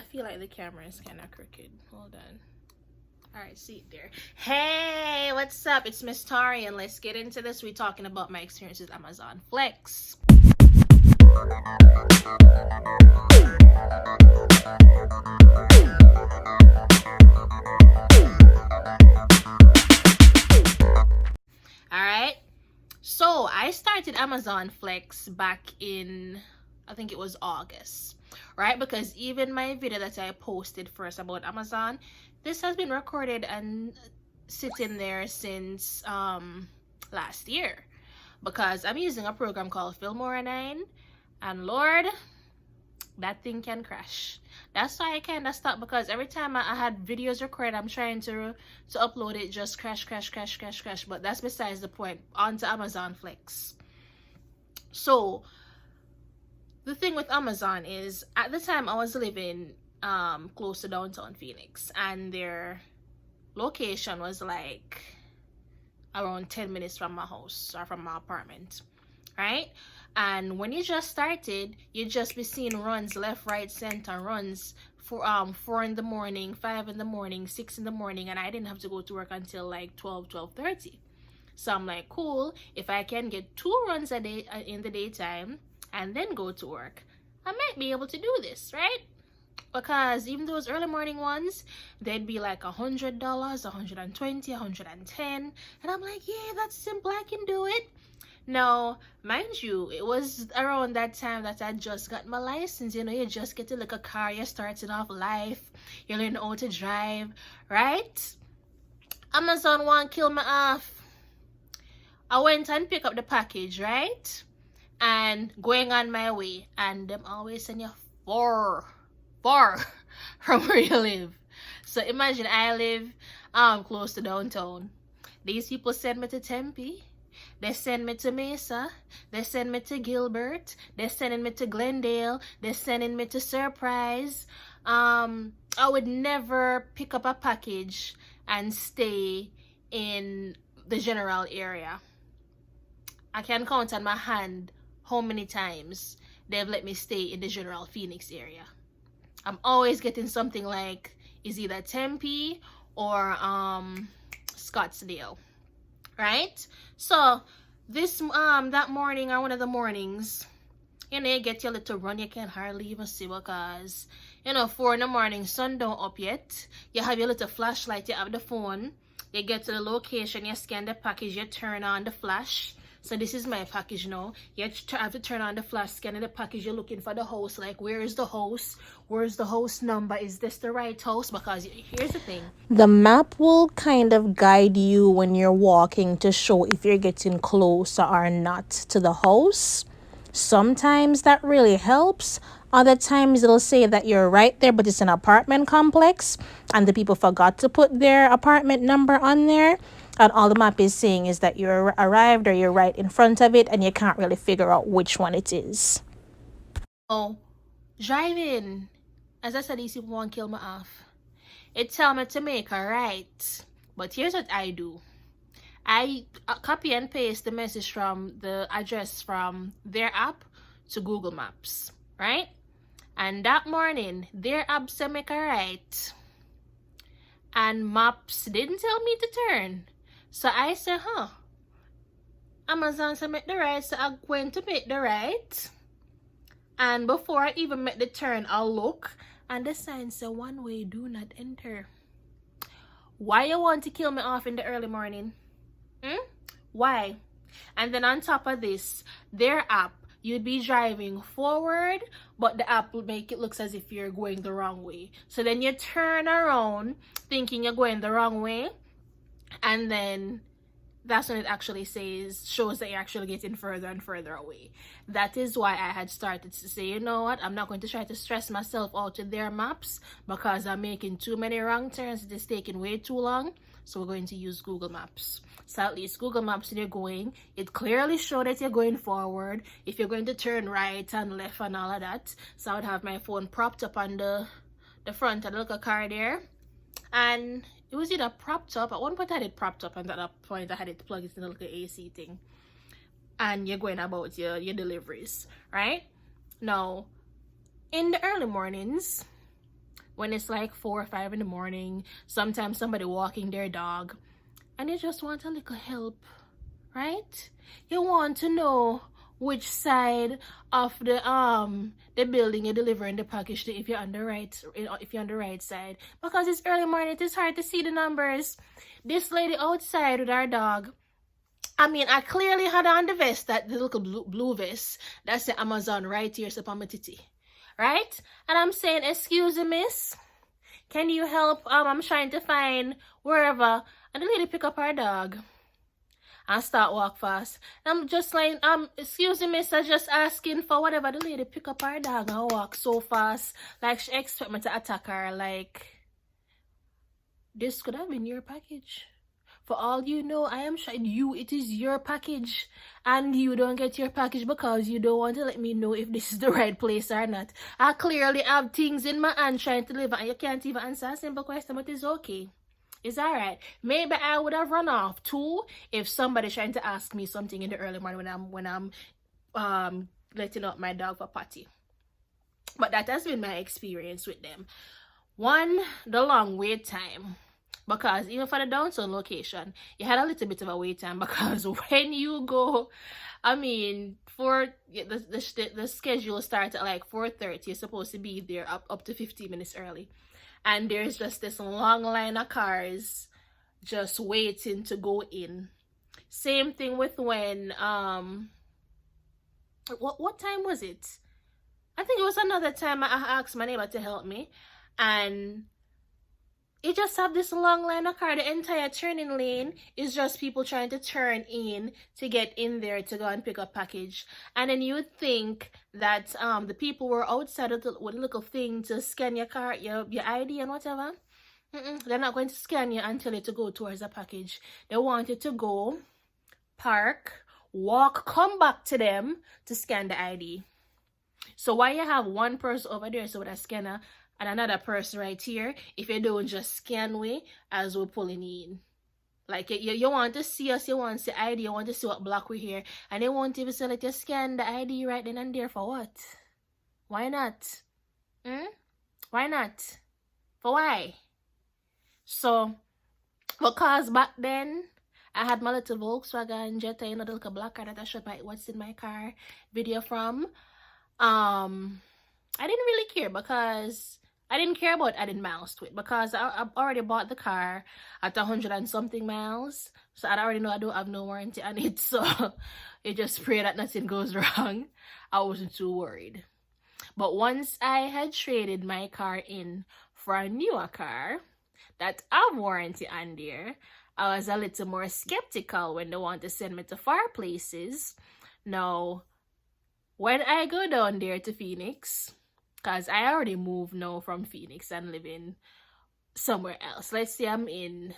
feel like the camera is kind of crooked. Hold on. All right, see it there. Hey, what's up? It's Miss Tari, and let's get into this. We're talking about my experience with Amazon Flex. All right. So I started Amazon Flex back in, I think it was August, right? Because even my video that I posted first about Amazon, this has been recorded and sitting there since last year, because I'm using a program called Filmora 9, and Lord, that thing can crash. That's why I kind of stopped, because every time I had videos recorded, I'm trying to upload it, just crash. But that's besides the point. On to Amazon Flex. So the thing with Amazon is, at the time I was living close to downtown Phoenix, and their location was like around 10 minutes from my house or from my apartment, right? And when you just started, you just be seeing runs left, right, center, runs for 4 in the morning, 5 in the morning, 6 in the morning, and I didn't have to go to work until like 12:30. So I'm like, cool, if I can get 2 runs a day in the daytime and then go to work, I might be able to do this, right? Because even those early morning ones, they'd be like $100, $120, $110, and I'm like, yeah, that's simple, I can do it. Now, mind you, it was around that time that I just got my license. You know, you just get to look a car, you're starting off life, you learn how to drive, right? Amazon won't kill me off. I went and picked up the package, right? And going on my way, and them always send you far from where you live. So imagine I live close to downtown. These people send me to Tempe. They send me to Mesa. They send me to Gilbert. They're sending me to Glendale. They're sending me to Surprise. I would never pick up a package and stay in the general area. I can count on my hand how many times they've let me stay in the general Phoenix area. I'm always getting something like, is either Tempe or Scottsdale, right? So this that morning, or one of the mornings, you know, you get your little run, you can hardly even see, because, you know, 4 in the morning, sun don't up yet. You have your little flashlight, you have the phone, you get to the location, you scan the package, you turn on the flash. So this is my package now. You have to turn on the flash, scanning the package, you're looking for the house, like, where is the house? Where's the house number? Is this the right house? Because here's the thing. The map will kind of guide you when you're walking to show if you're getting closer or not to the house. Sometimes that really helps. Other times it'll say that you're right there, but it's an apartment complex and the people forgot to put their apartment number on there. And all the map is saying is that you're arrived or you're right in front of it, and you can't really figure out which one it is. Oh, driving. As I said, these people won't kill me off. It tell me to make a right. But here's what I do. I copy and paste the message from the address from their app to Google Maps, right? And that morning, their app said make a right. And Maps didn't tell me to turn. So I said, Amazon said make the right, so I'm going to make the right. And before I even make the turn, I'll look, and the sign said, one way, do not enter. Why you want to kill me off in the early morning? Why? And then on top of this, their app, you'd be driving forward, but the app will make it look as if you're going the wrong way. So then you turn around thinking you're going the wrong way, and then that's when it actually shows that you're actually getting further and further away. That is why I had started to say, you know what, I'm not going to try to stress myself out with their maps, because I'm making too many wrong turns. It is taking way too long. So we're going to use Google Maps. So at least Google Maps, when you're going, it clearly shows that you're going forward, if you're going to turn right and left and all of that. So I would have my phone propped up on the front of the little car there, and it was either propped up. At one point I had it propped up, and at that point I had it plugged into the little AC thing. And you're going about your deliveries, right? Now, in the early mornings, when it's like 4 or 5 in the morning, sometimes somebody walking their dog, and you just want a little help, right? You want to know which side of the building you're delivering the package to, if you're on the right side, because it's early morning, it is hard to see the numbers. This lady outside with our dog, I mean, I clearly had on the vest, that the little blue vest that's the Amazon right here upon my titty, right? And I'm saying, excuse me, miss, can you help? I'm trying to find wherever. And the lady pick up her dog and start walk fast. And I'm just like, excuse me, miss, I'm just asking for whatever. The lady pick up her dog and walk so fast, like she expect me to attack her. Like, this could have been your package. For all you know, I am sure it is your package, and you don't get your package because you don't want to let me know if this is the right place or not. I clearly have things in my hand trying to deliver, and you can't even answer a simple question, but it's okay. It's all right. Maybe I would have run off too if somebody's trying to ask me something in the early morning when I'm letting out my dog for potty. But that has been my experience with them. One, the long wait time. Because even for the downtown location, you had a little bit of a wait time, because when you go, I mean, for the schedule starts at like 4:30, you're supposed to be there up to 15 minutes early. And there's just this long line of cars just waiting to go in. Same thing with when, what time was it? I think it was another time I asked my neighbor to help me, and you just have this long line of car. The entire turning lane is just people trying to turn in to get in there to go and pick up package. And then you would think that the people were outside with a little thing to scan your car, your ID and whatever. They're not going to scan you and tell you to go towards the package. They want you to go, park, walk, come back to them to scan the ID. So why you have one person over there so with a scanner and another person right here, if you don't just scan way as we're pulling in? Like, you want to see us, you want to see ID, you want to see what block we're here, and they won't even say that you scan the ID right then and there. For what? Why not? Why not? For why? So, because back then, I had my little Volkswagen Jetta, you know, the little black car that I showed my what's in my car video from. I didn't really care, because I didn't care about adding miles to it, because I already bought the car at 100 and something miles, so I already know I don't have no warranty on it. So you just pray that nothing goes wrong. I wasn't too worried. But once I had traded my car in for a newer car that have warranty on there, I was a little more skeptical when they want to send me to far places. Now, when I go down there to Phoenix, because I already moved now from Phoenix and living somewhere else. Let's say I'm in,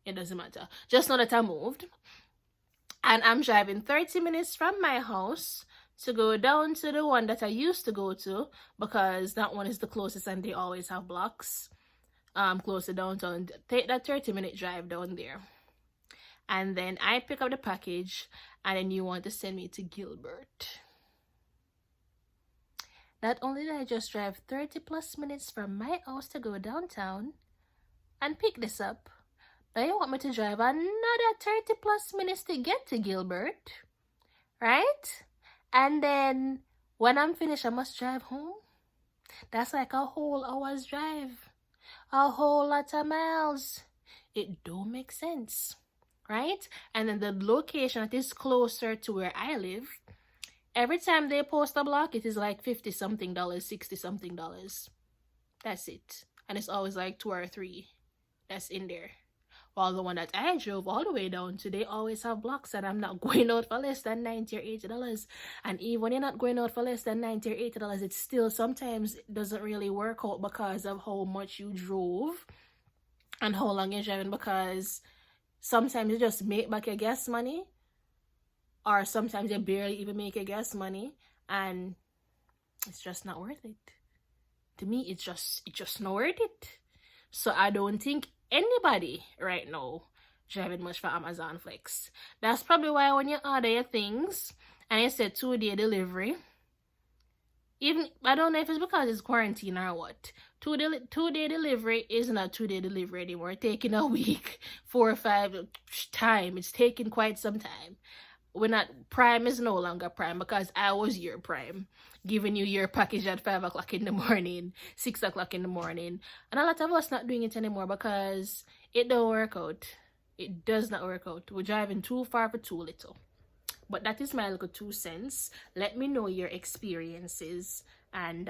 it doesn't matter. Just know that I moved. And I'm driving 30 minutes from my house to go down to the one that I used to go to, because that one is the closest and they always have blocks close to downtown. Take that 30-minute drive down there. And then I pick up the package, and then you want to send me to Gilbert. Not only did I just drive 30 plus minutes from my house to go downtown and pick this up, now you want me to drive another 30 plus minutes to get to Gilbert, right? And then when I'm finished, I must drive home. That's like a whole hour's drive, a whole lot of miles. It don't make sense, right? And then the location that is closer to where I live, every time they post a block, it is like $50 something, $60 something. That's it. And it's always like 2 or 3 that's in there. While the one that I drove all the way down to, they always have blocks, and I'm not going out for less than $90 or $80. And even when you're not going out for less than $90 or $80, it still sometimes doesn't really work out because of how much you drove and how long you're driving, because sometimes you just make back your gas money, or sometimes you barely even make your gas money, and it's just not worth it. To me, it's just not worth it. So I don't think anybody right now driving much for Amazon Flex. That's probably why when you order your things and you say 2-day delivery, Even I don't know if it's because it's quarantine or what. 2 day delivery isn't a 2 day delivery anymore. It's taking a week, 4 or 5 time. It's taking quite some time. We're not Prime is no longer Prime because I was your Prime, giving you your package at 5 o'clock in the morning, 6 o'clock in the morning, and a lot of us not doing it anymore because it don't work out. It does not work out. We're driving too far for too little. But that is my little 2 cents. Let me know your experiences, and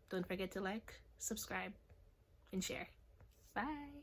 don't forget to like, subscribe, and share. Bye.